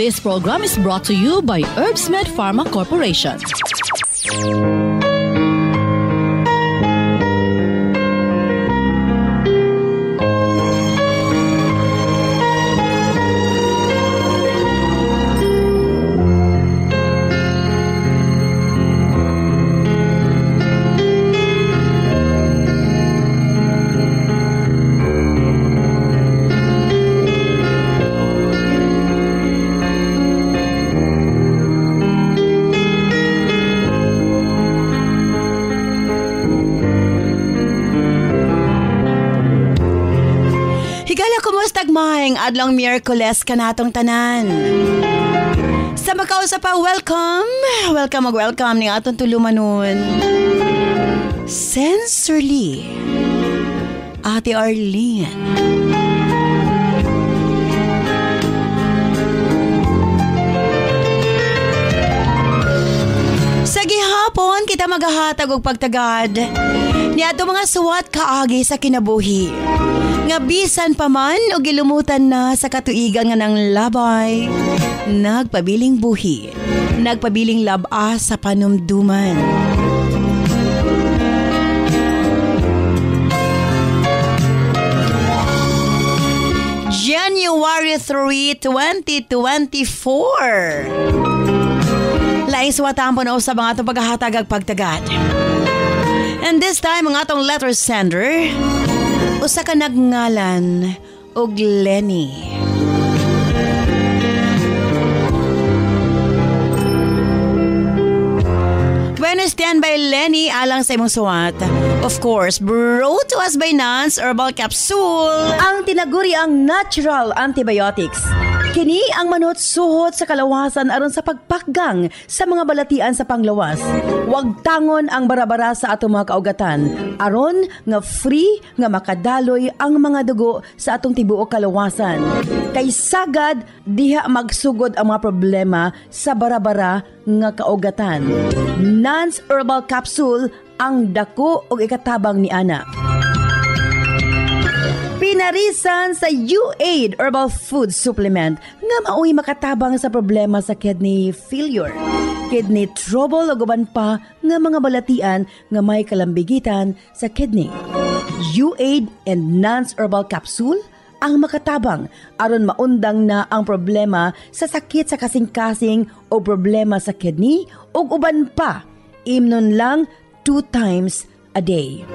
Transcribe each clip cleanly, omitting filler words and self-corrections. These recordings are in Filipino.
This program is brought to you by Herbsmed Pharma Corporation. Maayong adlong Miyerkules kanatong tanan. Sa makausap pa, welcome ni atong tulumanon. Sensorly, Ate Arlene. Sa gihapon, kita maghahatag og pagtagad ni ato mga suwat kaagi sa kinabuhi. Nga bisan pa man o gilumutan na sa katuigan nga ng labay, nagpabiling buhi, nagpabiling laba sa panumduman. January 3, 2024. Laing suwatan po na usab ang atong paghahatag ag pagtagad. And this time, ang atong letter sender, usa ka nagngalan og Lenny. When stand by Lenny alang sa imong suwat. Of course, brought to us by Nance Herbal Capsule. Ang tinaguri ang natural antibiotics. Kini ang manot suhot sa kalawasan aron sa pagpakgang sa mga balatian sa panglawas. Huwag tangon ang barabara sa atong mga kaugatan aron nga free nga makadaloy ang mga dugo sa atong tibuok kalawasan. Kay sagad diha magsugod ang mga problema sa barabara nga kaugatan. Nance Herbal Capsule ang dako og ikatabang ni ana. Pinarisan sa U-Aid Herbal Food Supplement nga maoy makatabang sa problema sa kidney failure, kidney trouble o guban pa nga mga balatian nga may kalambigitan sa kidney. U-Aid and Nance Herbal Capsule ang makatabang aron maundang na ang problema sa sakit sa kasing-kasing o problema sa kidney o uban pa. Imnon lang 2 times a day.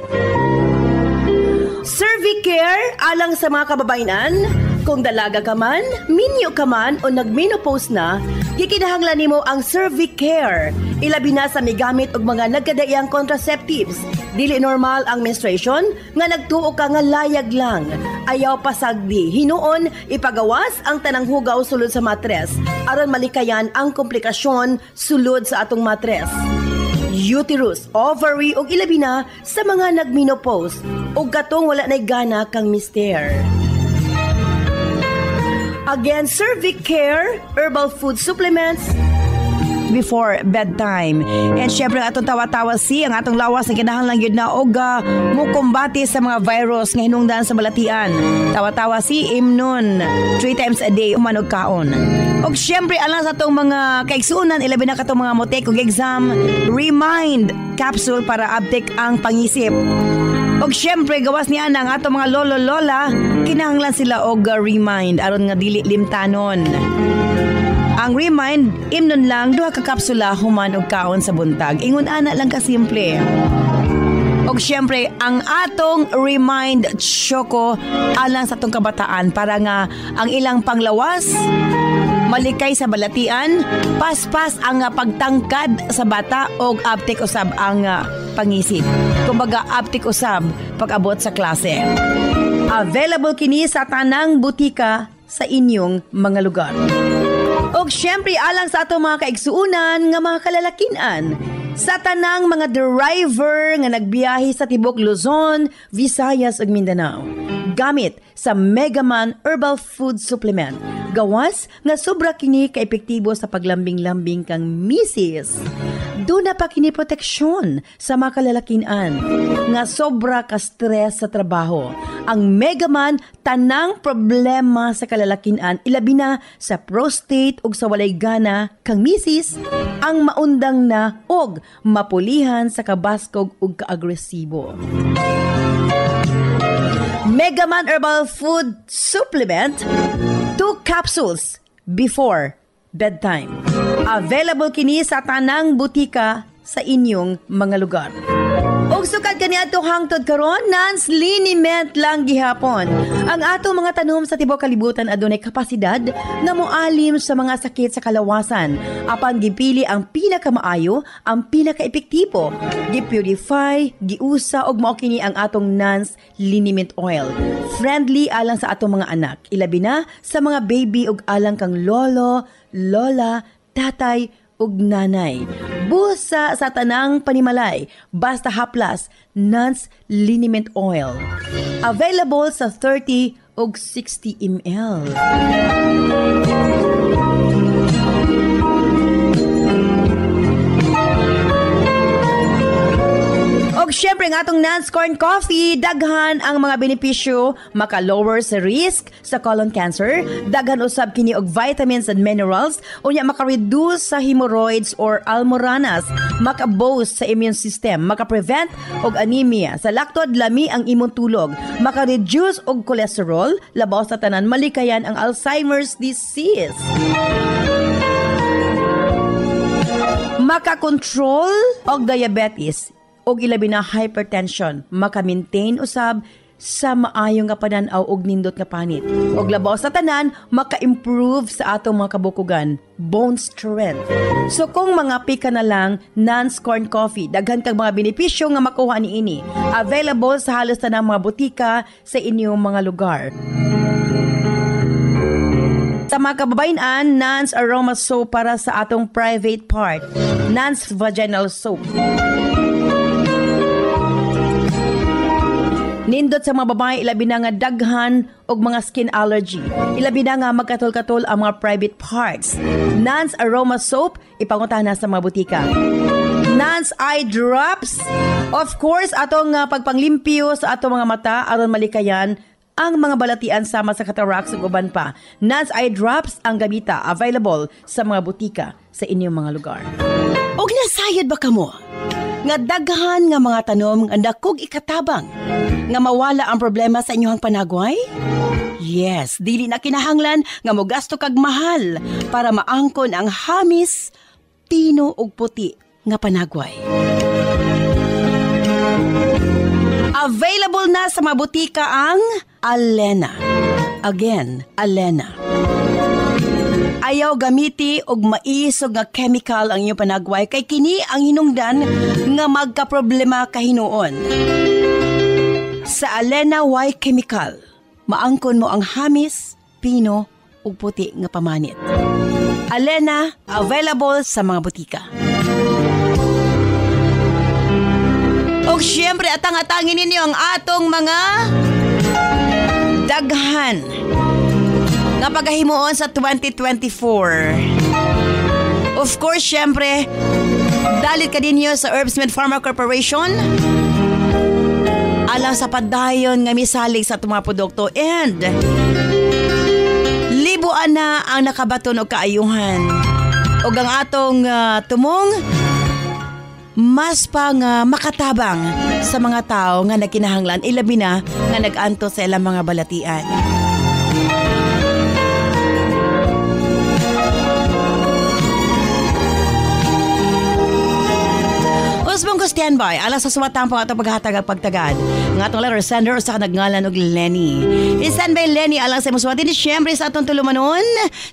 Cervicare alang sa mga kababainan. Kung dalaga ka man, minyo ka man o nagmenopause na, gikinahanglan nimo ang Cervicare. Ilabi na sa migamit og mga nagkadaiyang contraceptives. Dili normal ang menstruation nga nagtuo ka nga layag lang. Ayaw pasagdi. Hinuon ipagawas ang tanang hugaw sulod sa matres aron malikayan ang komplikasyon sulod sa atong matres. Uterus, ovary ug ilabi na sa mga nagmenopause ug katong wala nay gana kang mister. Again, Cervicare Herbal Food Supplements before bedtime. And syempre atong tawa-tawa ang atong lawas na kinahanglan gyud na og mukumbati sa mga virus nga hinungdan sa balatian. Tawa-tawa imnon 3 times a day umanog kaon. Og syempre alang sa atong mga kaigsuonan ilabi na katong mga motek og exam, Remind capsule para uptake ang pangisip. Og syempre gawas niya ang atong mga lolo-lola, kinahanglan sila og Remind aron nga dili limtanon. Ang Remind, imnon lang 2 ka kapsula human og kaon sa buntag. Ingon ana lang ka simple. Og syempre, ang atong Remind Choco alang sa atong kabataan para nga ang ilang panglawas malikay sa balatian, paspas ang pagtangkad sa bata og uptake usab ang pangisip. Kumbaga uptake usab pag-abot sa klase. Available kini sa tanang butika sa inyong mga lugar. Og syempre alang sa atong mga kaigsuunan nga mga kalalakinan, sa tanang mga driver nga nagbiyahe sa tibok Luzon, Visayas ug Mindanao. Gamit sa Megaman Herbal Food Supplement. Gawas nga sobra kini ka-epektibo sa paglambing-lambing kang misis. Doon na pa kini proteksyon sa mga kalalakian nga sobra ka stress sa trabaho. Ang Megaman tanang problema sa kalalakian ilabi na sa prostate ug sa walay gana kang misis ang maundang na og mapulihan sa kabaskog ug kaagresibo. Megaman Herbal Food Supplement 2 capsules before bedtime. Available kini sa tanang butika sa inyong mga lugar. Og sukad kaniadto hangtod karon Nance liniment lang gihapon. Ang atong mga tanom sa tibuok kalibutan adunay kapasidad nga moalim sa mga sakit sa kalawasan. Apan gipili ang pinakamaayo, ang pinakaepektibo. Gipurify, giusa og mao kini ang atong Nance liniment oil. Friendly alang sa atong mga anak, ilabi na sa mga baby ug alang kang lolo, lola, tatay ug nanay. Busa sa tanang panimalay, basta haplas, Nance liniment oil. Available sa 30 ug 60 ml. Og syempre nga atong Nance Corn Coffee, daghan ang mga benepisyo, maka-lower sa risk sa colon cancer, daghan usab kini og vitamins and minerals, unya maka-reduce sa hemorrhoids or almoranas, maka-boost sa immune system, maka-prevent og anemia, sa laktod lami ang imong tulog, maka-reduce og cholesterol, labaw sa tanan malikayan ang Alzheimer's disease. Maka-control og diabetes, og ilabi na hypertension, maka-maintain usab sa maayong nga panan-aw og nindot nga panit. Og labaw sa tanan, maka-improve sa atong mga kabukugan, bone strength. So kung mga pika na lang, Nance Corn Coffee, daghan kag mga benepisyo nga makuha niini. Available sa halos tanang mga butika sa inyong mga lugar. Sa mga kababayan, Nance Aroma Soap para sa atong private part. Nance Vaginal Soap. Nindot sa mga babae, ilabi na nga daghan og mga skin allergy. Ilabi na nga magkatol-katol ang mga private parts. Nance Aroma Soap, ipanguntahan na sa mga butika. Nance Eye Drops, of course, atong pagpanglimpyo sa atong mga mata aron malikayan ang mga balatian sama sa cataracts ug uban pa. Nance Eye Drops ang gamita, available sa mga butika sa inyong mga lugar. Og nasayod ba kamo? Nga daghan nga mga tanom nga dakog ikatabang nga mawala ang problema sa inyong panagway? Yes, dili na kinahanglan nga mogasto kag mahal para maangkon ang hamis, pino ug puti nga panagway. Available na sa mga butika ang Alena. Again, Alena. Ayaw gamiti og maisog nga chemical ang inyong panagway kay kini ang hinungdan nga magkaproblema kahinuon. Sa Alena Y Chemical, maangkon mo ang hamis, pino ug puti nga pamanit. Alena, available sa mga butika. Og syempre atang-atangin ninyo ang atong mga daghan nga pagahimuon sa 2024. Of course, syempre, dalit ka din nyo sa Herbsmed Pharma Corporation alang sa padayon nga misalig sa itong mga produkto and libuan na ang nakabaton o kaayuhan. O ang atong tumong mas pang makatabang sa mga tao nga nagkinahanglan ilabi na nga nag-anto sa ilang mga balatian. Usbong ko standby alang sa sumatampang atong paghatag at pagtagad ng atong letter sender sa kanagngalan og Lenny. I-standby Lenny alang sa muswatin ni siyempre sa atong tulumanon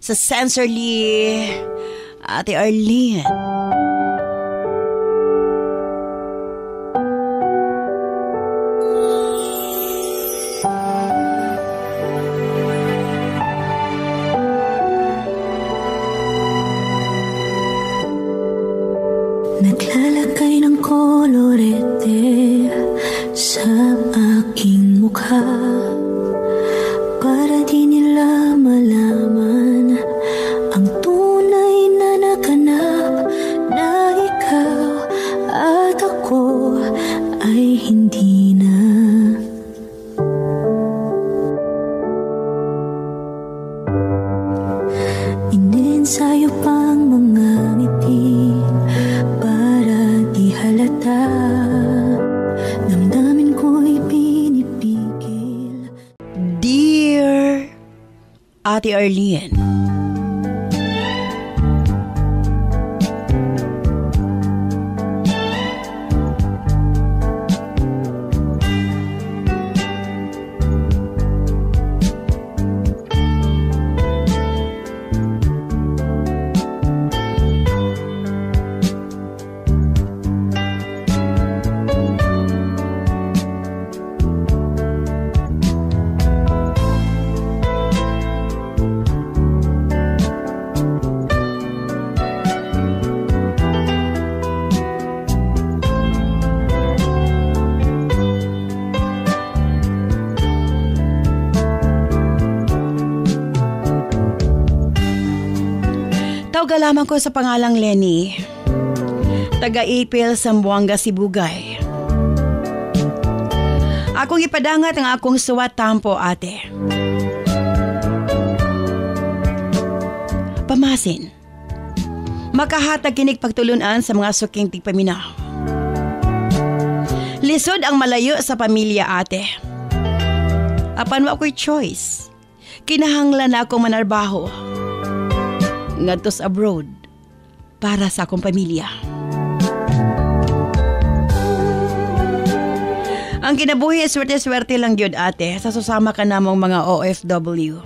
sa Sensorly Ate Arlene. Naglalagay ng kolorete sa aking mukha para di nila malaman ang tunay na naganap na ikaw. Papansin sa'yo pang mga ngiti para di halata. Damdamin ko'y pinipigil. Dear Ate Arlene, tawag lamang ko sa pangalang Lenny, taga-Ipil, Zamboanga, Sibugay. Akong ipadangat ang akong suwat tampo, ate. Pamasin, makahatag kinig pagtulunan sa mga suking tigpaminaw. Lisod ang malayo sa pamilya, ate. Apan wa ko'y choice. Kinahanglan na akong manarbaho ngadtos abroad para sa akong pamilya. Ang kinabuhi swerte-swerte lang yun, ate, sa susama ka namong mga OFW.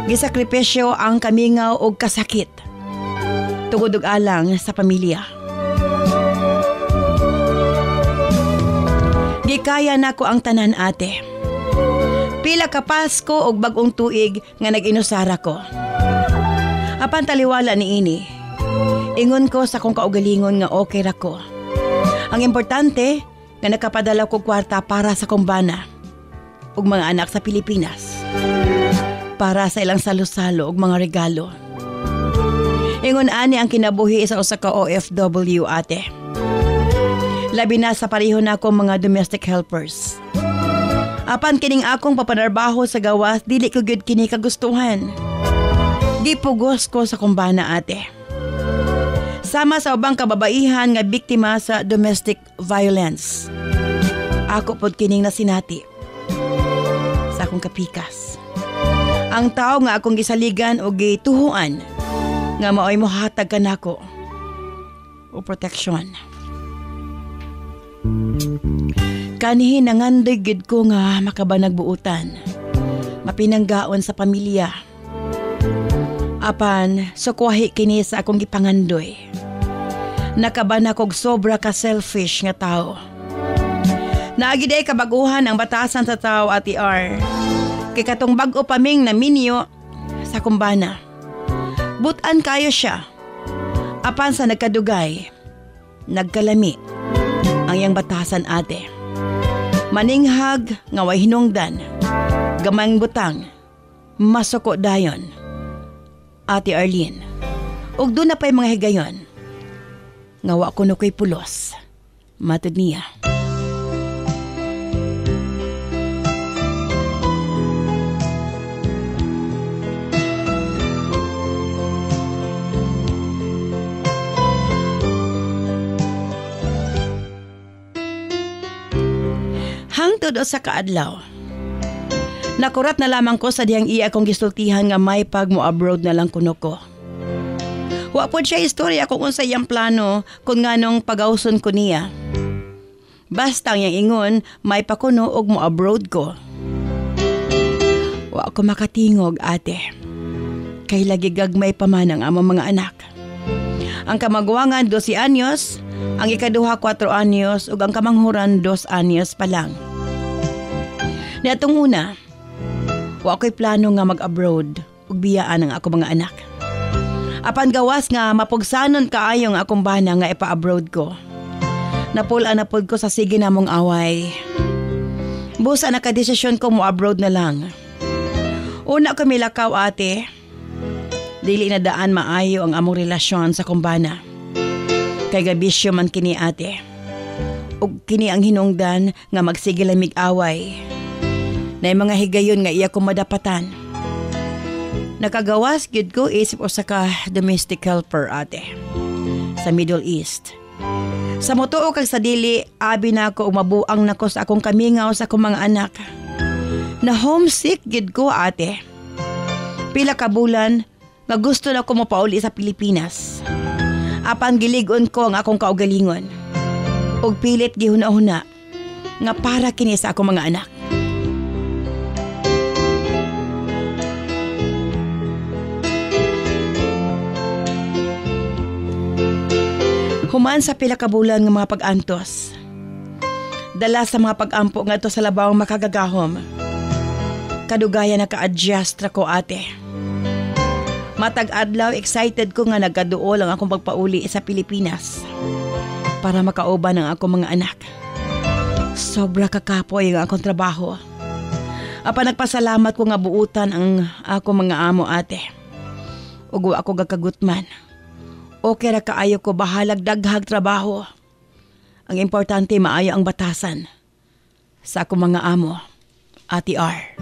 Gisakripisyo ang kamingaw o kasakit tungod og alang sa pamilya. Gikaya nako ang tanan, ate. Pila ka Pasko og bagong tuig nga nag-inusara ko. Apan taliwala ni ini, ingon ko sa kong kaugalingon nga okay ra ko. Ang importante nga nakapadala ko kwarta para sa kumbana ug mga anak sa Pilipinas, para sa ilang salo-salo ug mga regalo. Ingon ani ang kinabuhi sa usa ka OFW, ate. Labi na sa pareho na akong mga domestic helpers. Apan kining akong papanarbaho sa gawas, dili ko gyud kini kagustuhan. Gipugos ko sa kumbana, ate. Sama sa ubang kababaihan nga biktima sa domestic violence. Ako pod kining nasinati sa akong kapikas. Ang tao nga akong gisaligan o gituhuan nga maoy mohatag kanako o proteksyon. Kanihin nangandoy gid ko nga makabanag buutan, mapinanggaon sa pamilya. Apan sukwahi kini sa akong gipangandoy. Nakabana kog sobra ka selfish nga tao. Naagi day kabaguhan ang batasan sa tao, Ate R. Kay katong bag-o paming na minyo sa kumbana. Butan kayo siya. Apan sa nagkadugay, nagkalami ang iyang batasan, ate. Maninghag nga way hinungdan, gamang butang, masuko dayon. Ate Arlene, ug doon na pa'y mga higayon. Ngawa ko na ko'y pulos. Matod niya. Hangtod o sa kaadlaw, nakurat na lamang ko sa diyang iya kong gisultihan nga may pag mo abroad na lang kuno ko. Wa po siya istorya kung unsa iyang plano kung nganong pagawson ko niya. Basta ang iyang ingon, may pa kuno og mo abroad ko. Wa ko makatingog, ate. Kay lagi gagmay pa man ang among mga anak. Ang kamagwangan 12 anyos, ang ikaduha 4 anyos ug ang kamanghuran 2 anyos pa lang. Niatong una, wa ko'y plano nga mag-abroad ug biyaan ang ako mga anak. Apan gawas nga mapugsanon kaayo nga akong bana nga ipa-abroad ko. Napul-an na pod ko sa sige namong away. Busa nakadesisyon ko mo abroad na lang. Una ko milakaw, ate. Dili na daan maayo ang among relasyon sa kumbana. Kay gabisyo man kini, ate. Ug kini ang hinungdan nga magsige lamig away. Nay mga higayon nga iya ko madapatan. Nakagawas gyud ko isip usa ka domestic helper ate sa Middle East. Sa motuo kag sa dili, abi na ako umabuang nako sa akong kamingaw sa akong mga anak. Na homesick gyud ko ate. Pila ka bulan nga gusto na ko mopauli sa Pilipinas. Apan gilig-on ko ang akong kaugalingon. Og pilit gihuna-huna nga para kini sa akong mga anak. Human sa pila ka bulan nga mga pag-antos. Dala sa mga pag-ampo nga to sa labawang makagagahom. Kadugayan na ka-adjust ra ko ate. Matag adlaw excited ko nga nagaduol ang akong pagpauli sa Pilipinas para makauban ang akong mga anak. Sobra kakapoy ang akong trabaho. Apa nagpasalamat ko nga buutan ang akong mga amo ate. Ug ako gakagutman. Okay ra kaayo ko bahalag daghag trabaho. Ang importante maayo ang batasan sa akong mga amo, Ate R.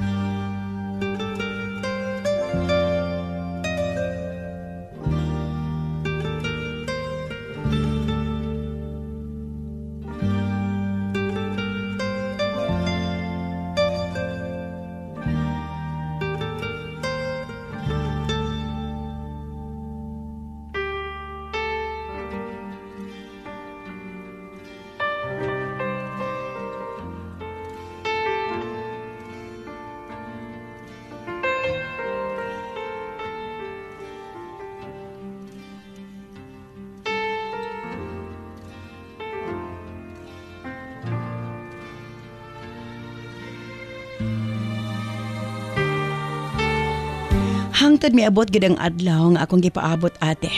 Hangtod may abot gid ang adlaw nga akong gipaabot ate.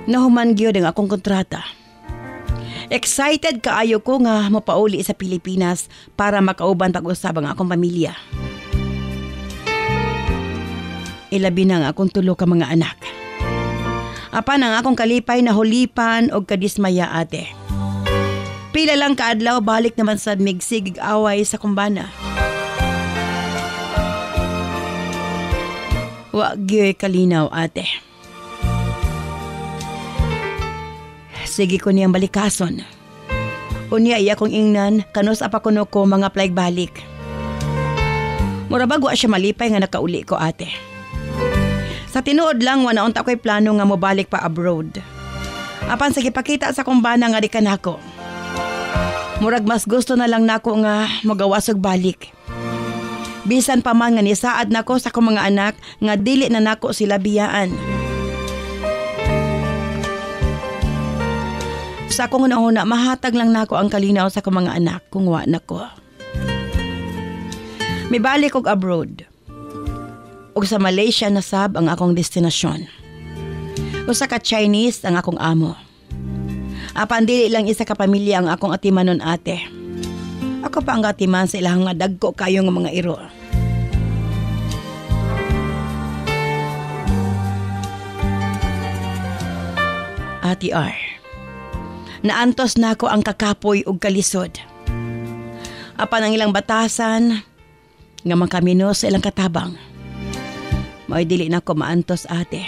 Nahuman gyud ang akong kontrata. Excited kaayo ko nga mapauli sa Pilipinas para makauban pag-usab ang akong pamilya. Ilabi na ang akong tulo ka mga anak. Apan ang akong kalipay na hulipan og kadismaya ate. Pila lang kaadlaw balik naman sad migsig away sa kumbana. Wa gyud kalinaw ate. Sige ko niyang balikason. Unya iya kong ingnan kanos apa kuno ko mga plaig balik. Murabag wa siya malipay nga nakauli ko ate. Sa tinuod lang wa naunta ko'y plano nga mobalik pa abroad. Apan sige pakita sa kumbana nga di kanako. Murag mas gusto na lang nako nga magawasog balik. Bisan pa man nga nisaad nako sa akong mga anak nga dili na nako sila biyaan. Sa akong una-una, mahatag lang nako ang kalinaw sa akong mga anak kung wa nako. May balik og abroad. Og sa Malaysia na sab ang akong destinasyon. Usa ka Chinese ang akong amo. Apan dili lang isa ka pamilya ang akong atimanon ate. Ako pa ang atiman sa ilang nga dagko kayo nga mga iro. Ate R, naantos na ako ang kakapoy ug kalisod. Apan ang ilang batasan nga makamino sa ilang katabang. Mao'y dili na ako maantos ate.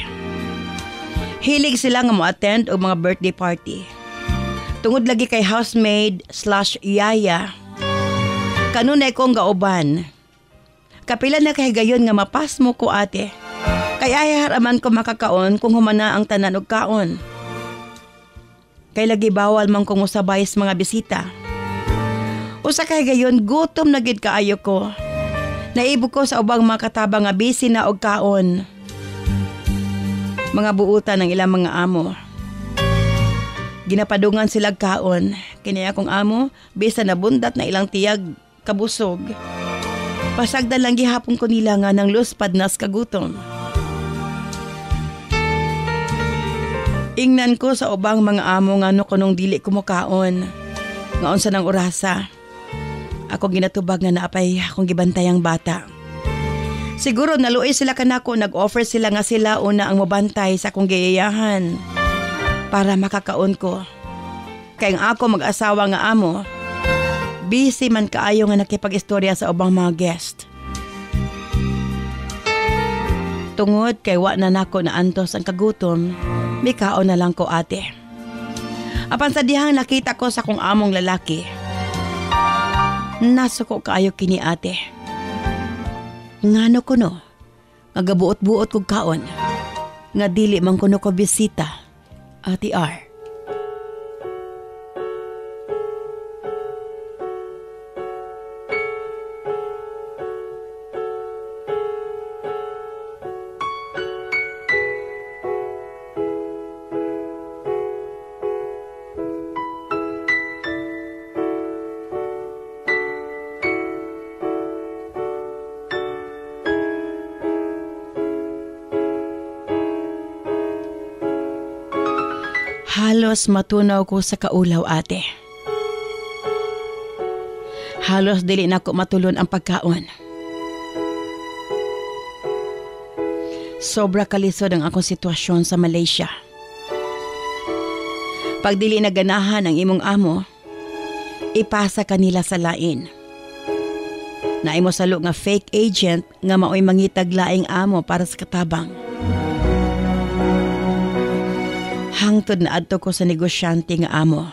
Hilig sila nga mo-attend og mga birthday party. Tungod lagi kay housemaid/yaya. Kanunay kong gaoban. Kapila na kay gayon nga mapas mo ko ate. Kay ayaharaman ko makakaon kung humana ang tanan og kaon. Kay lagi bawal man kong usabay sa mga bisita. Usa kay gayon gutom na gid kaayo ko. Naibo ko sa ubang mga katabang nga busy na og kaon. Mga buutan ng ilang mga amo. Ginapadungan sila kaon. Kini akong amo, bisa nabundat na ilang tiyag kabusog. Pasagdan lang gihapon ko nila nga ng luspad nas kagutom. Ingnan ko sa ubang mga amo nga no kunong dili kumukaon. Nga unsa ng orasa. Ako ginatubag nga naapay akong gibantayang bata. Siguro naluoy sila kanako, nag-offer sila nga sila una ang mabantay sa akong giyayahan para makakaon ko. Kay ang ako mag-asawa nga amo, busy man kaayo nga nakipag-istorya sa ubang mga guest. Tungod kay wa na nako naantos ang kagutom, mikaon na lang ko ate. Apan sa dihang nakita ko sa kong among lalaki, nasuko kaayo kini ate. Ngano kuno, nga gabuot-buot kog kaon, nga dili man kuno ko bisita, Ate R. Halos matunaw ko sa kaulaw ate. Halos dili na ko matulon ang pagkaon. Sobra kalisod ang akong sitwasyon sa Malaysia. Pag dili na ganahan ang imong amo, ipasa kanila sa lain. Naimo salo nga fake agent nga maoy mangitag laing amo para sa katabang. Hangtod na adto ko sa negosyante nga amo.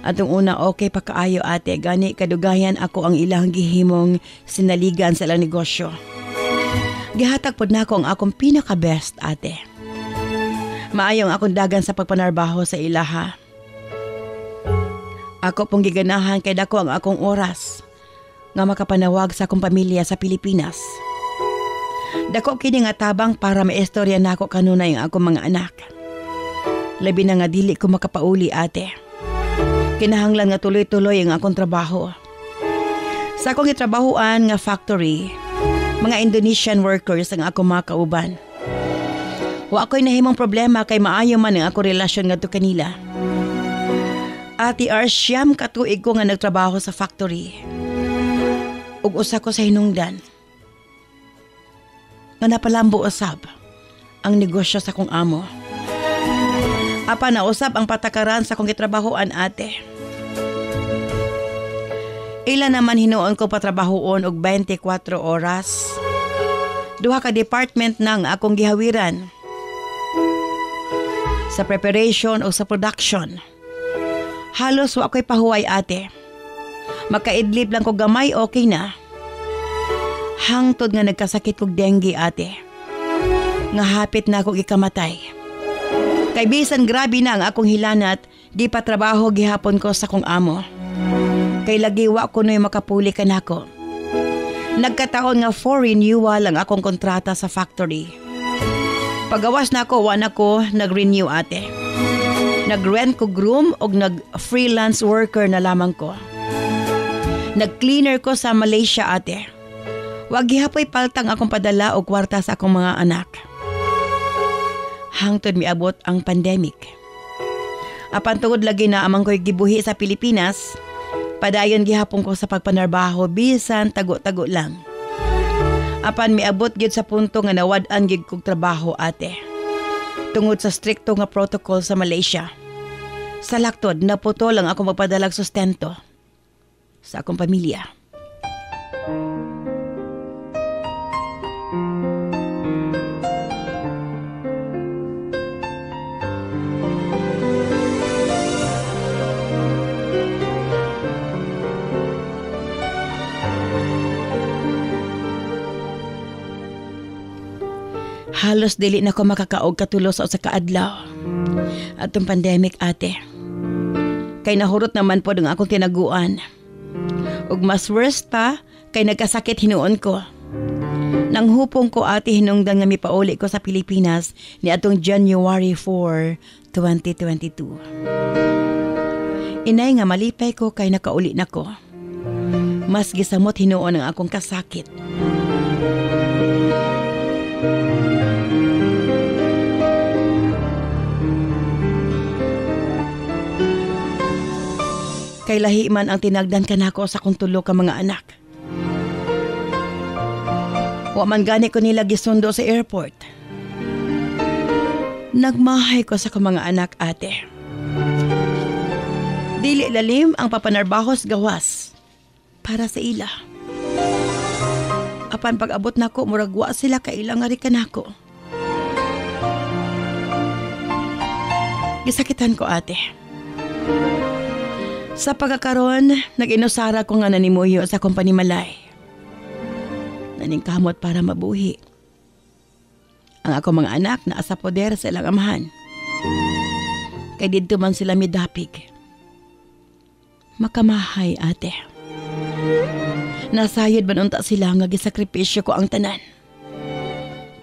Atong una okay pa kaayo ate, gani kadugayan ako ang ilang gihimong sinaligan sa ilang negosyo. Gihatag pod nako ang akong pinaka-best ate. Maayong akong dagan sa pagpanarbaho sa ilaha. Ako pong giganahan kay dako ang akong oras nga makapanawag sa akong pamilya sa Pilipinas. Dako kini nga tabang para maistorya nako kanunay ang akong mga anak. Labi na nga dili ko makapauli ate. Kinahanglan nga tuloy-tuloy ang akong trabaho. Sa akong itrabahoan nga factory, mga Indonesian workers ang akong mga kauban. Wa ako'y nahimong problema kay maayo man ang akong relasyon ngadto kanila. Ate R, siyam katuig ko nga nagtrabaho sa factory. Ug usa ko sa hinungdan nga napalambo usab ang negosyo sa akong amo. Apa na usab ang patakaran sa akong gitrabahoan ate. Ilan naman hinuon ko patrabahoon og 24 oras. Duha ka department nang akong gihawiran. Sa preparation o sa production. Halos wa ako'y pahuway ate. Makaidlip lang ko gamay okay na. Hangtod nga nagkasakit kog dengue ate. Nga hapit na akong ikamatay. Kay bisan grabe na ang akong hilanat, di pa trabaho gihapon ko sa kong amo. Kay lagi wa ko no'y makapuli ka nako. Nagkataon nga for renewal ang akong kontrata sa factory. Pagawas na ako, wa na ko nag-renew ate. Nag-rent ko room o nag-freelance worker na lamang ko. Nag-cleaner ko sa Malaysia ate. Wag gihapoy paltang akong padala o kwarta sa akong mga anak. Hangtod miabot ang pandemic. Apan tungod lagi na amang ko'y gibuhi sa Pilipinas, padayon gihapon ko sa pagpanarbaho bisan tago-tago lang. Apan miabot gyud sa punto nga nawad-an gyud kog trabaho ate. Tungod sa strikto nga protocol sa Malaysia. Sa laktod naputol ang ako magpadalag sustento sa akong pamilya. Halos dili na ko makakaog katulos sa kaadlaw. Atong pandemic ate. Kay nahurot naman po ang akong tinaguan. Ug mas worst pa, kay nagkasakit hinuon ko. Nang hupong ko ate hinungdan nga mipauli ko sa Pilipinas ni atong January 4, 2022. Inay nga malipay ko kay nakauli na ko. Mas gisamot hinuon ang akong kasakit. Kay lahi man ang tinagdan kanako sa kong tulo ka mga anak. Wa man gani ko nila gisundo sa airport. Nagmahay ko sa kong mga anak ate. Dili lalim ang papanarbahos gawas para sa ila. apan pag-abot nako murag wa sila kailang nga rikan ako. Gisakitan ko ate. Sa pagkakaroon, nag-inusara ko nga nanimuyo sa akong panimalay. Naningkamot para mabuhi. Ang ako mga anak na asa poder sa ilang amahan. Kay dito man sila midapig. Makamahay ate. Nasayod man unta sila nga gisakripisyo ko ang tanan.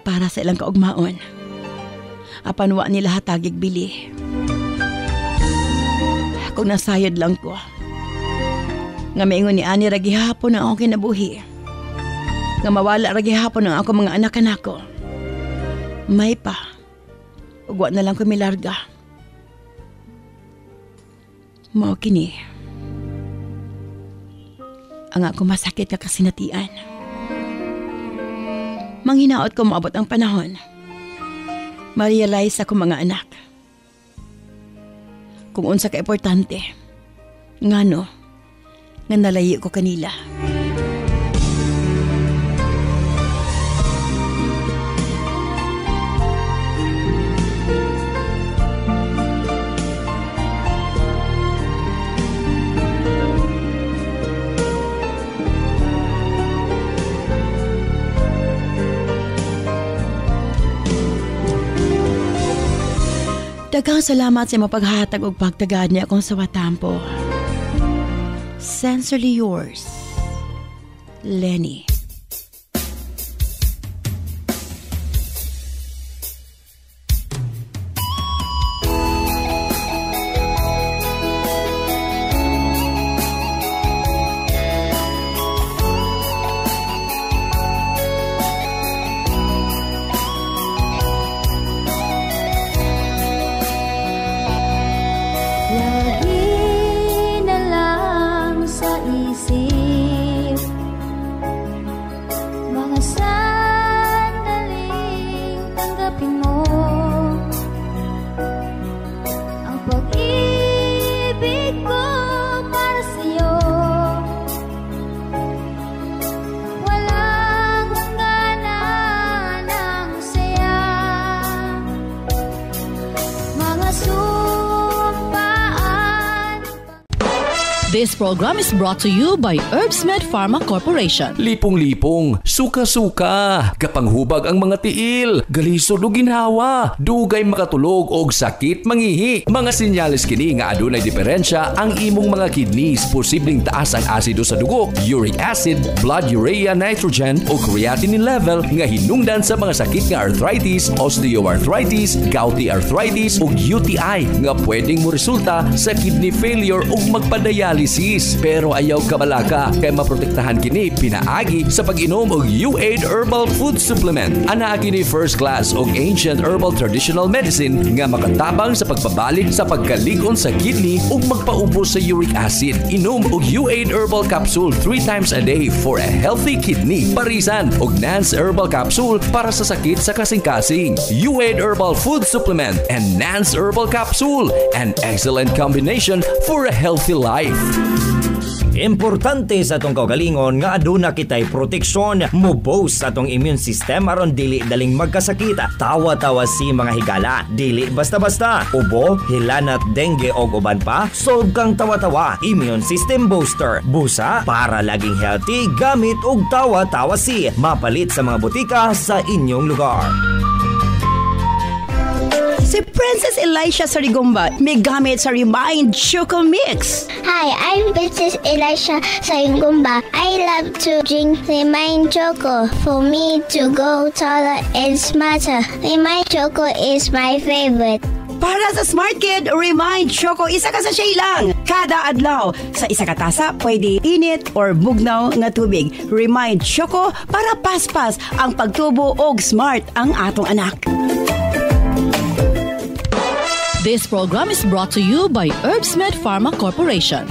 Para sa ilang kaugmaon. Apan wa nila hatagig bili. Kung nasayod lang ko. Nga maingon ni ani ragi hapon ang akong kinabuhi. Nga mawala ragi hapon ang ako mga anak nako. May pa. Ugwa na lang ko milarga. Mao kini. Ang ako masakit nga kasinatian. Manghinaot ko maabot ang panahon. Ma-realize ako mga anak. Kung unsa ka importante. Ngano, nga nalayo ko kanila. Daghang salamat sa mapaghatag og pagtagad niya akong sawatampo. Sincerely yours, Lenny. This program is brought to you by Herbsmed Pharma Corporation. Lipong-lipong, suka-suka, kapanghubag ang mga tiil, galisod o ginhawa, dugay makatulog og sakit mangihi. Mga sinyalis kini nga adunay diferensya ang imong mga kidneys, posibleng taas ang asido sa dugo, uric acid, blood urea nitrogen o creatinine level nga hinungdan sa mga sakit nga arthritis, osteoarthritis, gouty arthritis ug UTI nga pwedeng mo resulta sa kidney failure ug magpadialysis. Pero ayaw kabalaka kay maprotektahan kini pinaagi sa pag-inom og U8 Herbal Food Supplement. Ana kini first class og ancient herbal traditional medicine nga makatabang sa pagbabalik sa pagkalig-on sa kidney ug magpaubos sa uric acid. Inom og U8 Herbal Capsule 3 times a day for a healthy kidney. Parisan og Nance Herbal Capsule para sa sakit sa kasing-kasing. U8 Herbal Food Supplement and Nance Herbal Capsule, an excellent combination for a healthy life. Importante sa atong kaugalingon nga aduna kitay proteksyon mo boost sa atong immune system aron dili daling magkasakita. Tawa-tawa si mga higala, dili basta-basta. Ubo, hilanat, dengue o uban pa, solve kang tawa-tawa. Immune system booster. Busa para laging healthy gamit og tawa-tawa si mapalit sa mga butika sa inyong lugar. Si Princess Elisha Sarigumba may gamit sa Remind Choco Mix. Hi, I'm Princess Elisha Sarigumba. I love to drink Remind Choco. For me to go taller and smarter, Remind Choco is my favorite. Para sa Smart Kid, Remind Choco, isa ka sa siya lang. Kada adlaw, sa isa ka tasa, pwede init or bugnaw nga tubig. Remind Choco para paspas ang pagtubo og smart ang atong anak. This program is brought to you by Herbsmed Pharma Corporation.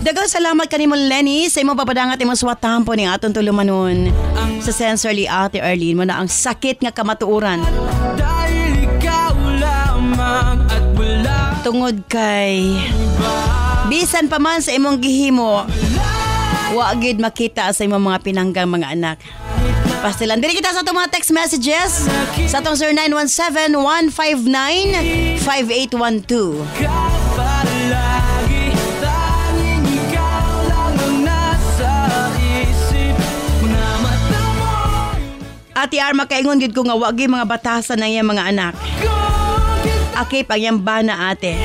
Dagang salamat kanimo Lenny sa imong papadangat imong suwatampo ning atong tulumanon. Sa Sensorly Ate Arlene mo na ang sakit nga kamatuoran. Tungod kay bisan pa man sa imong gihimo, wa gid makita sa imong mga pinanggang mga anak. Pastilan diri kita sa atong mga text messages sa atong 0917-159-5812. Ati Ar, makaingon gid ko nga wagi mga batasan ng iyang mga anak. Akip ang iyang bana ate.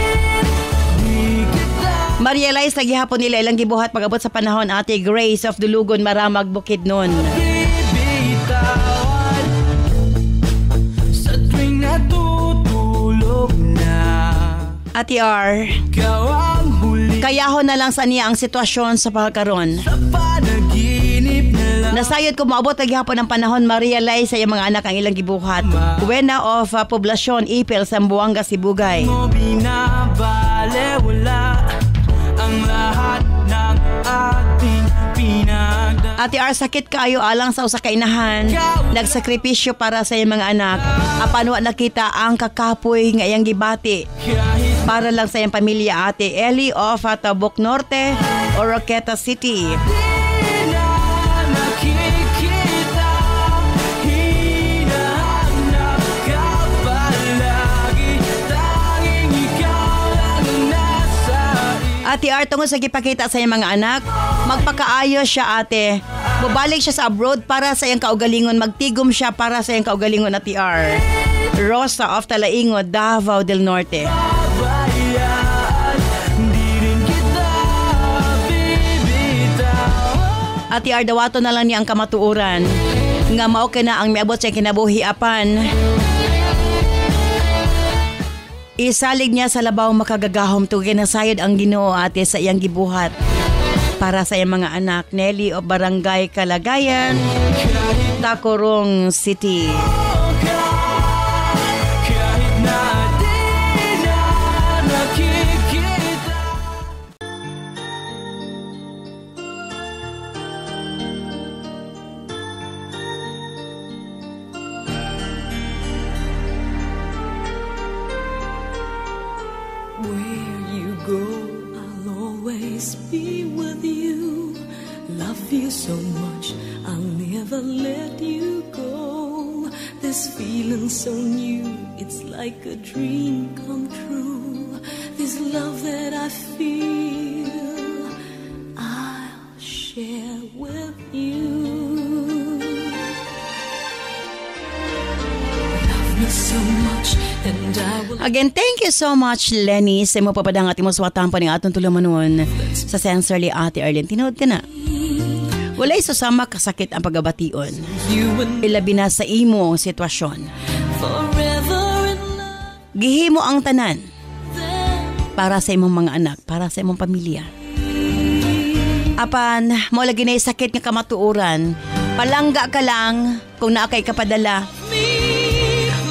Ma-realize na gihapon nila ilang gibuhat pag-abot sa panahon ate Grace of Dulugon, Maramag, Bukidnon. Ati R, kayahon na lang sa niya ang sitwasyon sa pagkaron. Nasayod ko maabot ang gihapon ng panahon ma-realize sa iyang mga anak ang ilang gibuhat. Buena of Poblasyon, Ipil, Sambuanga, Sibugay. Ate R, sakit kaayo alang sa usa ka inahan. Nagsakripisyo para sa iyang mga anak. Apan wa nakita ang kakapoy nga iyang gibati. Para lang sa iyang pamilya ate Eli of Tabuk Norte, Oroqueta City. Ate R, tungod sa gipakita sa iyang mga anak, magpakaayos siya ate. Bubalik siya sa abroad para sa iyang kaugalingon. Magtigom siya para sa iyang kaugalingon, Ate R. Rosa of Talaingo, Davao del Norte. Ate R, dawato na lang niya ang kamatuoran. Nga mao na ang miabot sa kinabuhi apan. Isalig niya sa labaw makagagahom to ginasayod ang Ginoo ate sa iyang gibuhat para sa iyang mga anak. Nelly o Barangay Kalagayan, Tacorong City. Be with you, love you so much, I'll never let you go. This feeling so new, it's like a dream come true. This love that I feel, I'll share with you. Love me so much. Again, thank you so much, Lenny, sa mo papadang at mo swatang pa ng atong tulumanon sa Sensorly Ate Arlene. Tinood ka na. Walay susama kasakit ang pagabation. Ilabi na sa imo sitwasyon. Gihimo ang tanan para sa imong mga anak, para sa imong pamilya. Apan, mo lagi na sakit nga kamatuoran, palangga ka lang kung naakay kapadala.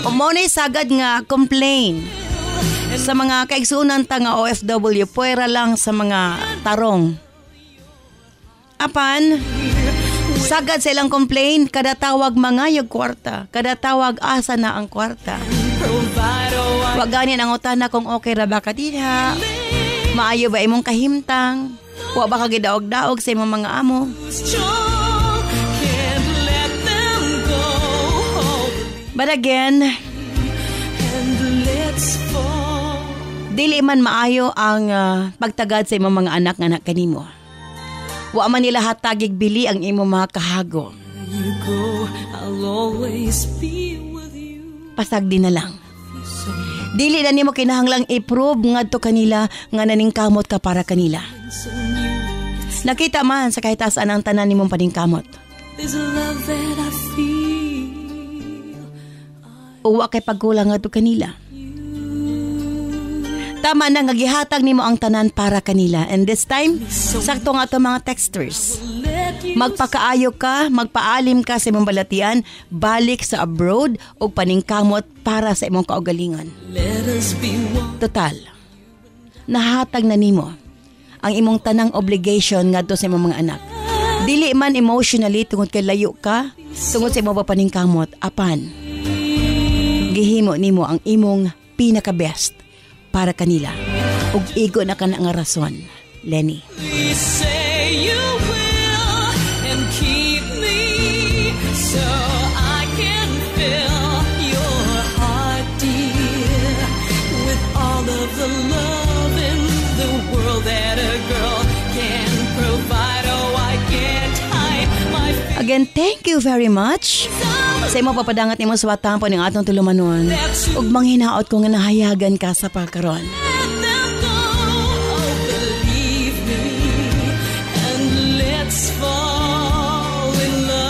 Umonay sagad nga complain sa mga kaigsunan ta nga OFW, puwera lang sa mga tarong. Apan, sagad silang complain, kada tawag mga yung kwarta, kada tawag asa na ang kwarta. Wag ganin ang utana kung okay ra ba ka diha, maayo ba imong kahimtang, wa ba ka gidaog-daog sa imong mga amo. But again, dili man maayo ang pagtagad sa imong mga anak nga anak kanimo. Wa man nila hatagig bili ang imong mga kahago. Pasag din na lang. Dili na nimo kinahanglang i-prove ngadto kanila nga naningkamot ka para kanila. Nakita man sa kahit saan ang tanan nimong paningkamot. Uwa kay pagkulang nga to kanila. Tama na nga gihatag nimo ang tanan para kanila. And this time, sakto nga to mga texters. Magpakaayo ka, magpaalim ka sa imong balatian, balik sa abroad o paningkamot para sa imong kaugalingon. Total, nahatag na nimo ang imong tanang obligation ngadto sa imong mga anak. Dili man emotionally tungod kay layo ka, tungod sa imong paningkamot, apan gihimo nimo ang imong pinaka-best para kanila. Ug igo na ka na nga rason, Lenny. Please say you will and keep me so I can fill your heart, dear, with all of the love in the world that a girl can provide. Oh, I can't hide my feelings. Again, thank you very much sa imo papadangat nimo sa watampo ning atong tulumanon. Ug manghinaot ko nga nahayagan ka sa pagkaron. Let them know, oh, believe me, and let's fall in love.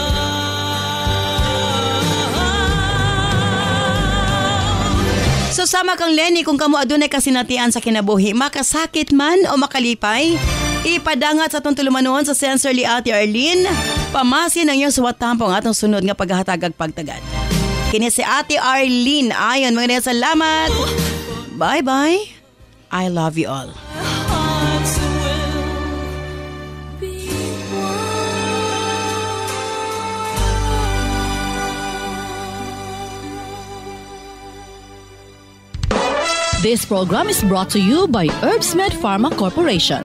So sama kang Lenny kung kamo adunay kasinatian sa kinabuhi, makasakit man o makalipay, ipadangat sa atong tulumanon sa Sensorly Ate Arlene. Pamasin ang iyong suwatampo ang atong sunod nga paghatag ag pagtagad. Kini si Ate Arlene. Ayon, mga salamat. Bye-bye. I love you all. Hearts will be This program is brought to you by Herbsmed Pharma Corporation.